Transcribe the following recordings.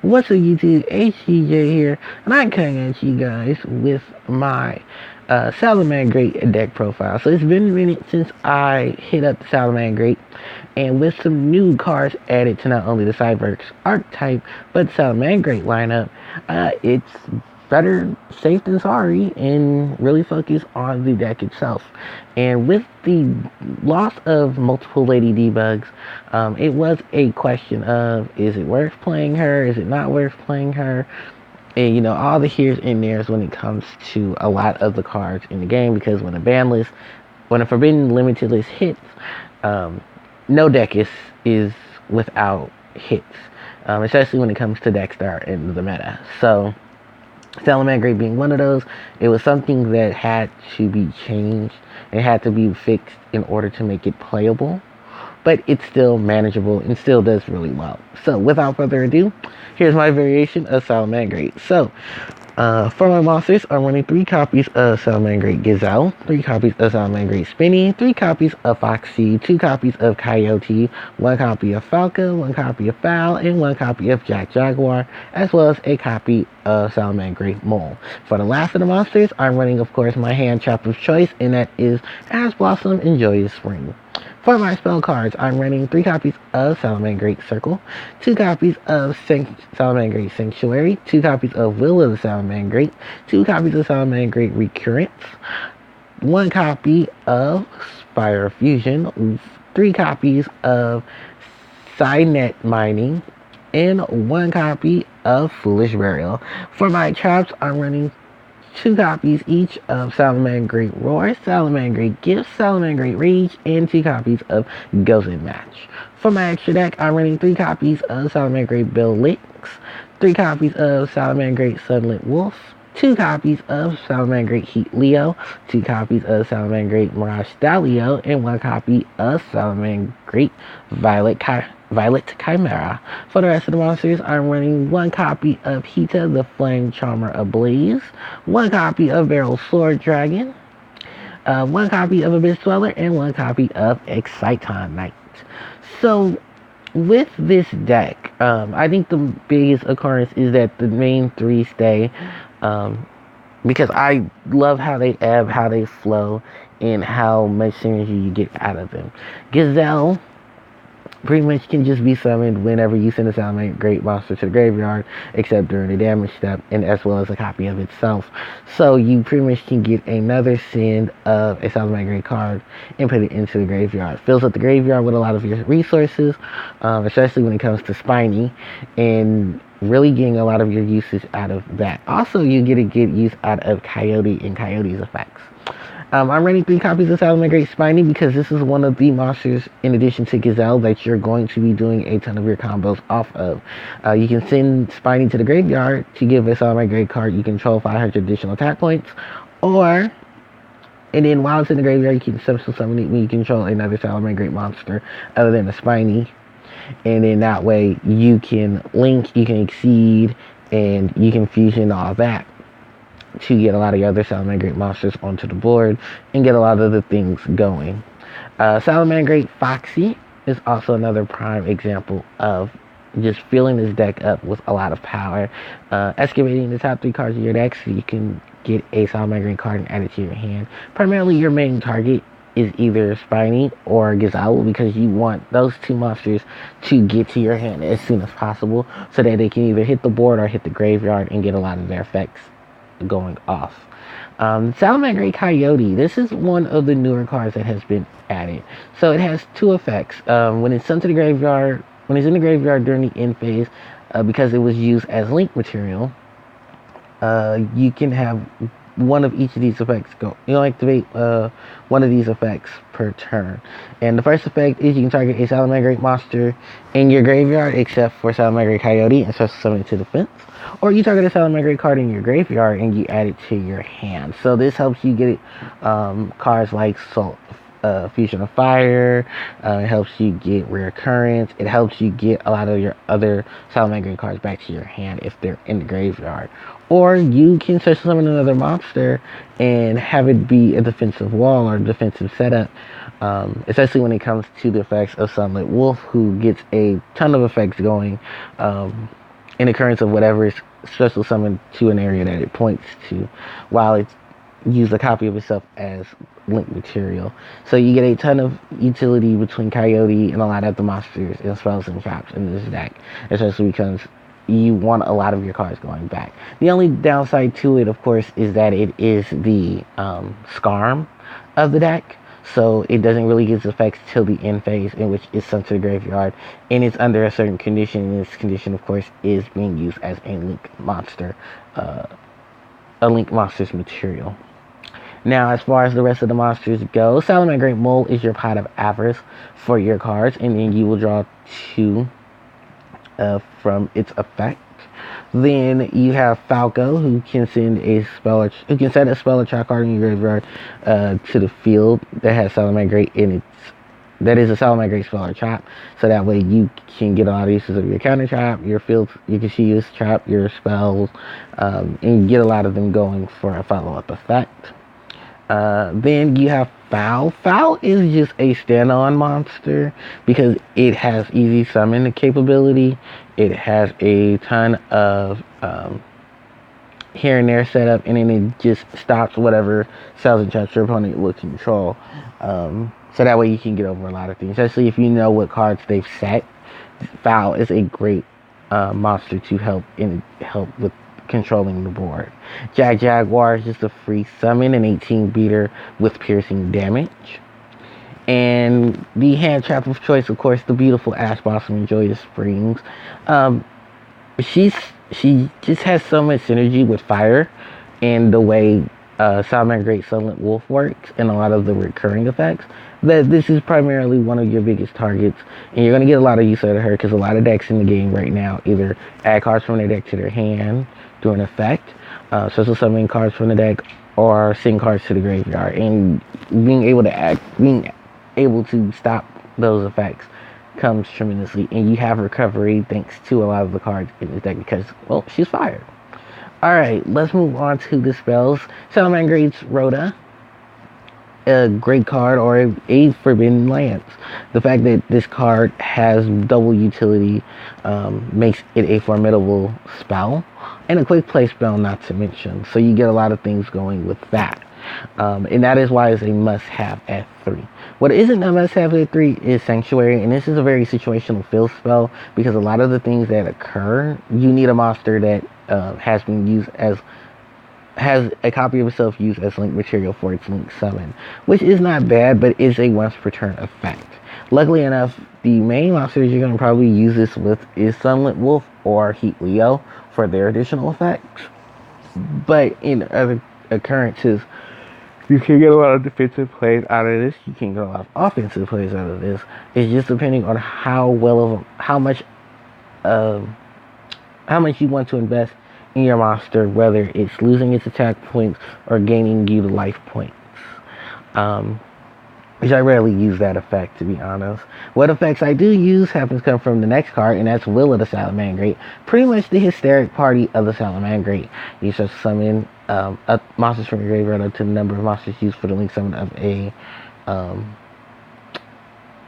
What's up, YouTube? HCJ here, and I'm coming at you guys with my Salamangreat deck profile. So it's been a minute since I hit up the Salamangreat, and with some new cards added to not only the Cyberx archetype, but the Salamangreat lineup, it's better safe than sorry and really focus on the deck itself. And with the loss of multiple Lady Debugs, it was a question of, is it worth playing her? Is it not worth playing her? And all the here's and there's when it comes to a lot of the cards in the game, because when a forbidden limited list hits, no deck is without hits, especially when it comes to decks that are in the meta. So Salamangreat being one of those, it was something that had to be changed. It had to be fixed in order to make it playable, but it's still manageable and still does really well. So without further ado, here's my variation of Salamangreat. So for my monsters, I'm running 3 copies of Salamangreat Gazelle, 3 copies of Salamangreat Spinny, 3 copies of Foxy, 2 copies of Coyote, 1 copy of Falco, 1 copy of Fowl, and 1 copy of Jack Jaguar, as well as a copy of Salamangreat Mole. For the last of the monsters, I'm running, of course, my hand trap of choice, and that is Ash Blossom and Joyous Spring. For my spell cards, I'm running 3 copies of Salamangreat Circle, 2 copies of Salamangreat Sanctuary, 2 copies of Will of the Salamangreat, 2 copies of Salamangreat Recurrence, 1 copy of Spire Fusion, 3 copies of Psynet Mining, and 1 copy of Foolish Burial. For my traps, I'm running 2 copies each of Salamangreat Roar, Salamangreat Gift, Salamangreat Rage, and 2 copies of Ghost Match. For my extra deck, I'm running 3 copies of Salamangreat Bill Licks, 3 copies of Salamangreat Sunlit Wolf, 2 copies of Salamangreat Heat Leo, 2 copies of Salamangreat Mirage Stalio, and 1 copy of Salamangreat Violet Chimera. For the rest of the monsters, I'm running 1 copy of Hita the Flame Charmer Ablaze, 1 copy of Beryl Sword Dragon, 1 copy of Abyss Dweller, and 1 copy of Exciton Knight. So with this deck, I think the biggest occurrence is that the main 3 stay, because I love how they ebb, how they flow, and how much synergy you get out of them. Gazelle pretty much can just be summoned whenever you send a Salamangreat monster to the graveyard, except during the damage step, and as well as a copy of itself. So you pretty much can get another send of a Salamangreat card and put it into the graveyard. Fills up the graveyard with a lot of your resources, especially when it comes to Spiny, and really getting a lot of your usage out of that. Also, you get a good use out of Coyote and Coyote's effects. I'm running 3 copies of Salamangreat Spiny because this is one of the monsters, in addition to Gazelle, that you're going to be doing a ton of your combos off of. You can send Spiny to the graveyard to give a Salamangreat card you control 500 additional attack points, and then while it's in the graveyard, you can special summon it when you control another Salamangreat monster other than a Spiny. And then that way you can link, you can exceed, and you can fusion all that to get a lot of your other Salamangreat monsters onto the board and get a lot of the things going. Salamangreat Foxy is also another prime example of just filling this deck up with a lot of power. Excavating the top 3 cards of your deck so you can get a Salamangreat card and add it to your hand. Primarily your main target is either Spiny or Gazelle, because you want those 2 monsters to get to your hand as soon as possible so that they can either hit the board or hit the graveyard and get a lot of their effects going off. Salamangreat Coyote, this is one of the newer cards that has been added. So it has 2 effects. When it's sent to the graveyard, when it's in the graveyard during the end phase, because it was used as link material, you can have one of each of these effects go. You'll activate one of these effects per turn. And the first effect is you can target a Salamangreat monster in your graveyard, except for Salamangreat Coyote, and special summon it to defense. Or you target a Salamangreat card in your graveyard and you add it to your hand. So this helps you get cards like Fusion of Fire. It helps you get Rare Currents. It helps you get a lot of your other Salamangreat cards back to your hand if they're in the graveyard. Or you can special summon another monster and have it be a defensive wall or defensive setup. Especially when it comes to the effects of Sunlit Wolf, who gets a ton of effects going an occurrence of whatever is special summoned to an area that it points to, while it's used a copy of itself as link material. So you get a ton of utility between Coyote and a lot of the monsters and spells and traps in this deck, especially because you want a lot of your cards going back. The only downside to it, of course, is that it is the Scarm of the deck. So it doesn't really get its effects till the end phase, in which it's sent to the graveyard, and it's under a certain condition. And this condition, of course, is being used as a link monster, a link monster's material. Now, as far as the rest of the monsters go, Salamangreat Mole is your pot of avarice for your cards, and then you will draw 2 from its effect. Then you have Falco, who can send a spell, who can set a spell or trap card in your graveyard to the field that has Salamangreat in its. That is a Salamangreat spell or trap, so that way you can get a lot of uses of your counter trap, your field. You can use trap, your spells, and get a lot of them going for a follow-up effect. Then you have Foul. Foul is just a stand-on monster because it has easy summon capability. It has a ton of here and there setup, and then it just stops whatever spells and traps your opponent will control. So that way you can get over a lot of things, especially if you know what cards they've set. Foul is a great monster to help with controlling the board. Jaguar is just a free summon, an 18 beater with piercing damage. And the hand trap of choice, of course, the beautiful Ash Blossom and Joyous Springs. She just has so much synergy with fire and the way Salamangreat Sunlit Wolf works and a lot of the recurring effects, that this is primarily one of your biggest targets, and you're going to get a lot of use out of her because a lot of decks in the game right now either add cards from their deck to their hand through an effect, special summoning cards from the deck, or send cards to the graveyard, and being able to stop those effects comes tremendously, and you have recovery thanks to a lot of the cards in this deck because, well, she's fire. Alright, let's move on to the spells. Salamangreat's Rhoda, a great card, or a Forbidden Lance. The fact that this card has double utility makes it a formidable spell, and a quick play spell not to mention. So you get a lot of things going with that. And that is why it's a must-have at 3. What isn't a must-have at 3 is Sanctuary, and this is a very situational fill spell because a lot of the things that occur, you need a monster that has a copy of itself used as link material for its link summon, which is not bad, but is a once per turn effect. Luckily enough, the main monsters you're going to probably use this with is Sunlit Wolf or Heat Leo for their additional effects. But in other occurrences, you can get a lot of defensive plays out of this. You can get a lot of offensive plays out of this. It's just depending on how much you want to invest in your monster, whether it's losing its attack points or gaining you the life points. Which I rarely use that effect, to be honest. What effects I do use happens to come from the next card, and that's Will of the Salamangreat. Pretty much the hysteric party of the Salamangreat. You just summon monsters from your graveyard up to the number of monsters used for the link summon of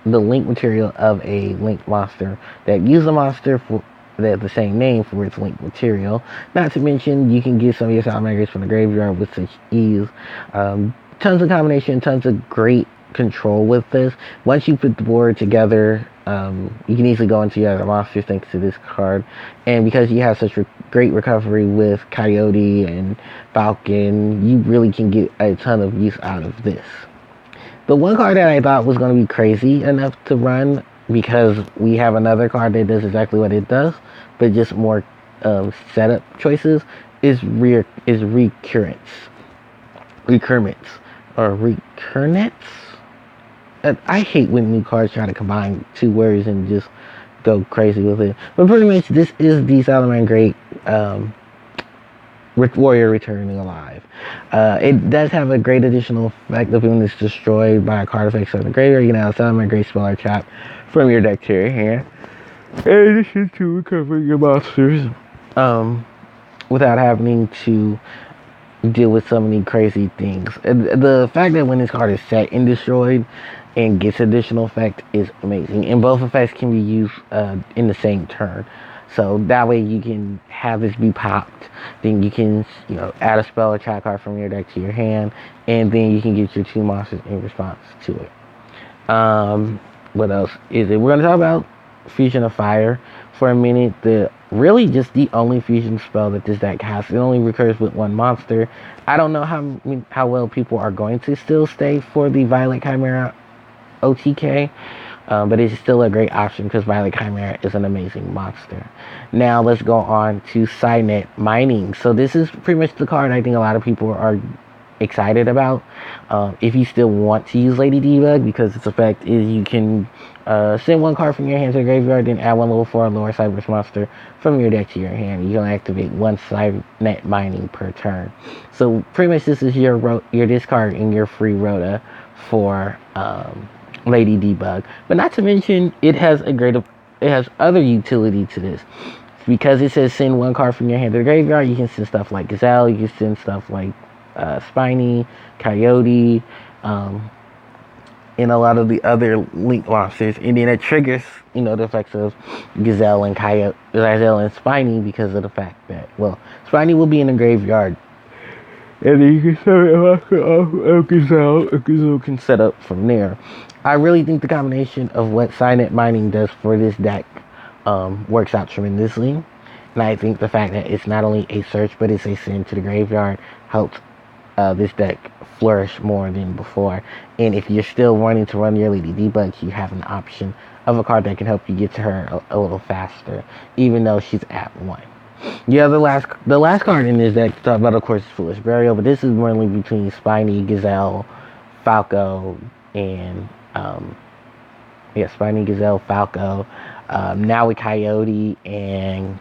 the link material of a link monster that use a monster for that have the same name for its link material. Not to mention, you can get some of your Salamangreats from the graveyard with such ease. Tons of combination, tons of great control with this. Once you put the board together, you can easily go into your other monsters thanks to this card, and because you have such great recovery with Coyote and Falcon, you really can get a ton of use out of this. The one card that I thought was going to be crazy enough to run, because we have another card that does exactly what it does, but just more setup choices, is Recurrence. I hate when new cards try to combine 2 words and just go crazy with it. But pretty much this is the Salamangreat Warrior returning alive. It does have a great additional effect of when it's destroyed by a card effect on the graveyard. You can have a Salamangreat spell or trap from your deck to your hand, in addition to recovering your monsters without having to deal with so many crazy things. The fact that when this card is set and destroyed and gets additional effect is amazing, and both effects can be used in the same turn. So that way you can have this be popped. Then you can, add a spell or trap card from your deck to your hand, and then you can get your 2 monsters in response to it. What else is it? We're gonna talk about Fusion of Fire for a minute. Really just the only fusion spell that this deck has. It only recurs with 1 monster. I don't know how well people are going to still stay for the Violet Chimera OTK. But it's still a great option because Violet Chimera is an amazing monster. Now let's go on to Salamangreat Mining. So this is pretty much the card I think a lot of people are excited about. If you still want to use Lady Debug, because its effect is you can send 1 card from your hand to the graveyard, then add 1 level 4 lower Cyberse monster from your deck to your hand. You can activate 1 Salamangreat Mining per turn. So pretty much this is your discard in your free Rhoda for Lady Debug. But not to mention, it has other utility to this. Because it says send 1 card from your hand to the graveyard, you can send stuff like Gazelle, you can send stuff like Spiny, Coyote, and a lot of the other Link monsters. And then it triggers, the effects of Gazelle and Spiny because of the fact that, Spiny will be in the graveyard. And then you can set it off Gazelle can set up from there. I really think the combination of what Salamangreat Mining does for this deck works out tremendously. And I think the fact that it's not only a search, but it's a send to the graveyard helps this deck flourish more than before. And if you're still wanting to run your Lady Debug, you have an option of a card that can help you get to her a little faster, even though she's at 1. Yeah, the last card in this deck to talk about, of course, is Foolish Burial, but this is mainly between Spiny, Gazelle, Falco, and Spiny, Gazelle, Falco, now with Coyote and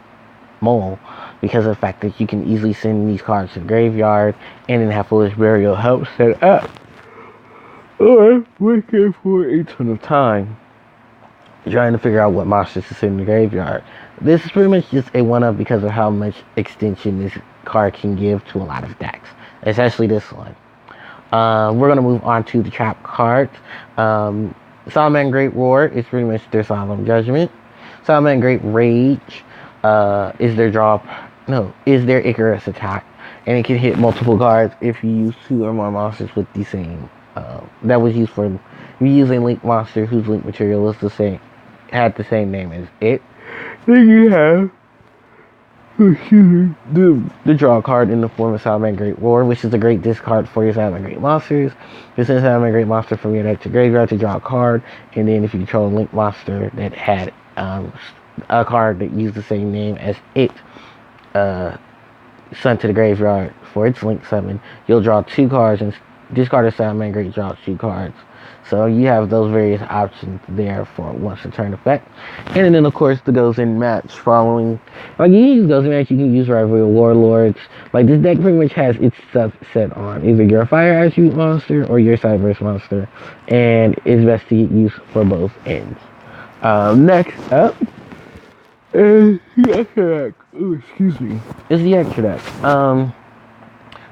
Mole, because of the fact that you can easily send these cards to the graveyard and then have Foolish Burial help set up. Or waiting for a ton of time trying to figure out what monsters to send in the graveyard. This is pretty much just a one-up because of how much extension this card can give to a lot of decks, especially this one. We're going to move on to the trap cards. Salamangreat Roar is pretty much their Solemn Judgment. Salamangreat Rage is their Icarus attack. And it can hit multiple cards if you use 2 or more monsters with the same. That was used for, if you use a Link monster whose Link material is had the same name as it, then you have the draw card in the form of Salamangreat Roar, which is a great discard for your Salamangreat monsters. You send Salamangreat monster from your deck to graveyard to draw a card, and then if you control a Link monster that had a card that used the same name as it, sent to the graveyard for its Link summon, you'll draw 2 cards and discard a Salamangreat, draw 2 cards. So you have those various options there for once a turn effect. And then of course the goes in match following. Like you use goes in match, you can use rival warlords. Like this deck pretty much has its stuff set on either your fire attribute monster or your cyberse monster, and it's best to get used for both ends. Next up is the extra deck. Oh, excuse me. It's the extra deck.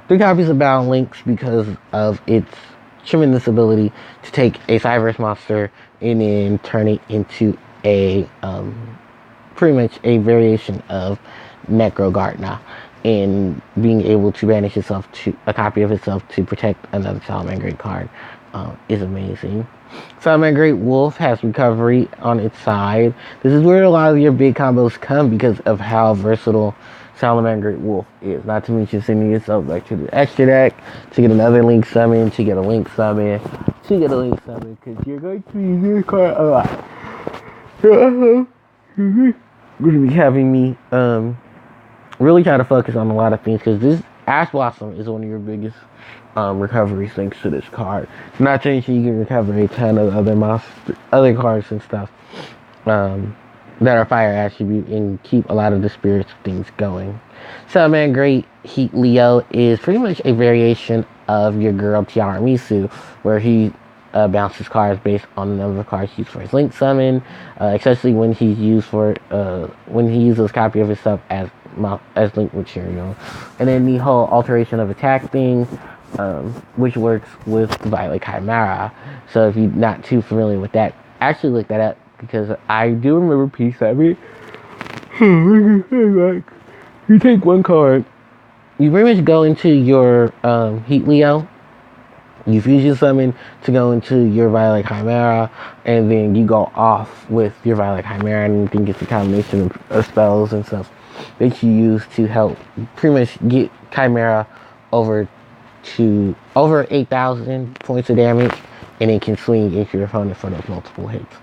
3 copies of Bound Links because of its tremendous ability to take a Cyberse monster and then turn it into a pretty much a variation of Necro Gardener, and being able to banish itself to a copy of itself to protect another Salamangreat card is amazing. Salamangreat Wolf has recovery on its side. This is where a lot of your big combos come because of how versatile Salamangreat Wolf is. Not to mention sending yourself back to the extra deck to get another Link summon, to get a Link summon, because you're going to use this card a lot. You're going to be having me really try to focus on a lot of things, because this Ash Blossom is one of your biggest recoveries thanks to this card. Not to mention you can recover a ton of other cards and stuff that are fire attribute and keep a lot of the spirits things going. Salamangreat Heat Leo is pretty much a variation of your girl Tiramisu, where he bounces cards based on the number of cards used for his Link summon, especially when he's used for when he uses a copy of himself as Link material. And then the whole alteration of attack thing, which works with Violet Chimera. So if you're not too familiar with that, actually look that up, because I do remember P7 Like, you take one card, you pretty much go into your Heat Leo. You fusion summon to go into your Violet Chimera, and then you go off with your Violet Chimera, and you think it's a combination of spells and stuff that you use to help pretty much get Chimera over to over 8,000 points of damage, and it can swing into your opponent for those multiple hits.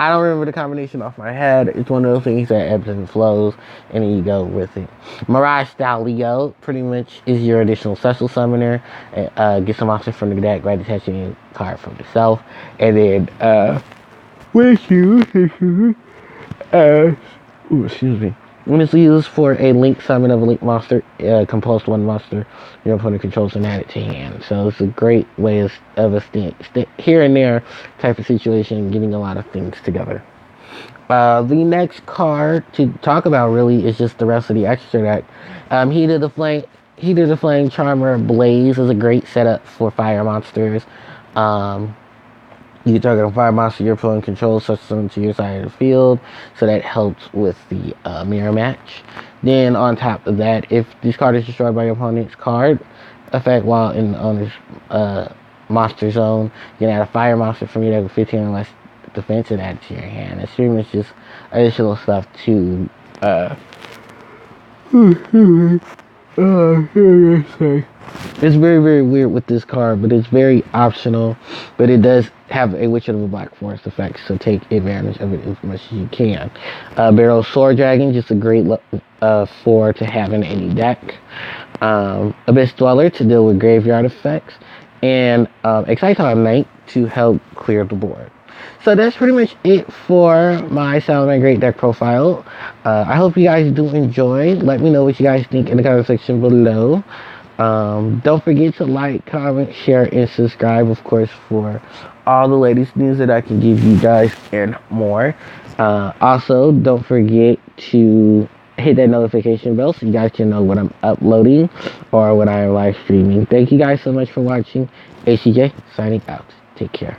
I don't remember the combination off my head. It's one of those things that ebbs and flows, and then you go with it. Mirage Style Leo pretty much is your additional special summoner. Get some options from the deck by detaching a card from yourself, and then excuse me. When it's used for a link summon of a link monster, compulse one monster your opponent controls and add it to hand. So it's a great way of a here and there type of situation, getting a lot of things together. The next card to talk about really is just the rest of the extra deck. Heat of the Flame Charmer Blaze is a great setup for fire monsters. You can target a fire monster your opponent controls, such them to your side of the field, so that helps with the mirror match. Then on top of that, if this card is destroyed by your opponent's card effect while in the owner's monster zone, you can add a fire monster from your deck with 15 or less defense and add it to your hand. It's pretty much just additional stuff to it's very, very weird with this card, but it's very optional. But it does have a Witch of the Black Forest effect, so take advantage of it as much as you can. Barrel Sword Dragon, just a great 4 to have in any deck. Abyss Dweller to deal with graveyard effects. And Exciton Knight to help clear the board. So that's pretty much it for my Salamangreat deck profile. I hope you guys do enjoy. Let me know what you guys think in the comment section below. Don't forget to like, comment, share, and subscribe, of course, for all the latest news that I can give you guys and more. Also, don't forget to hit that notification bell so you guys can know what I'm uploading or when I am live streaming. Thank you guys so much for watching. ACJ signing out. Take care.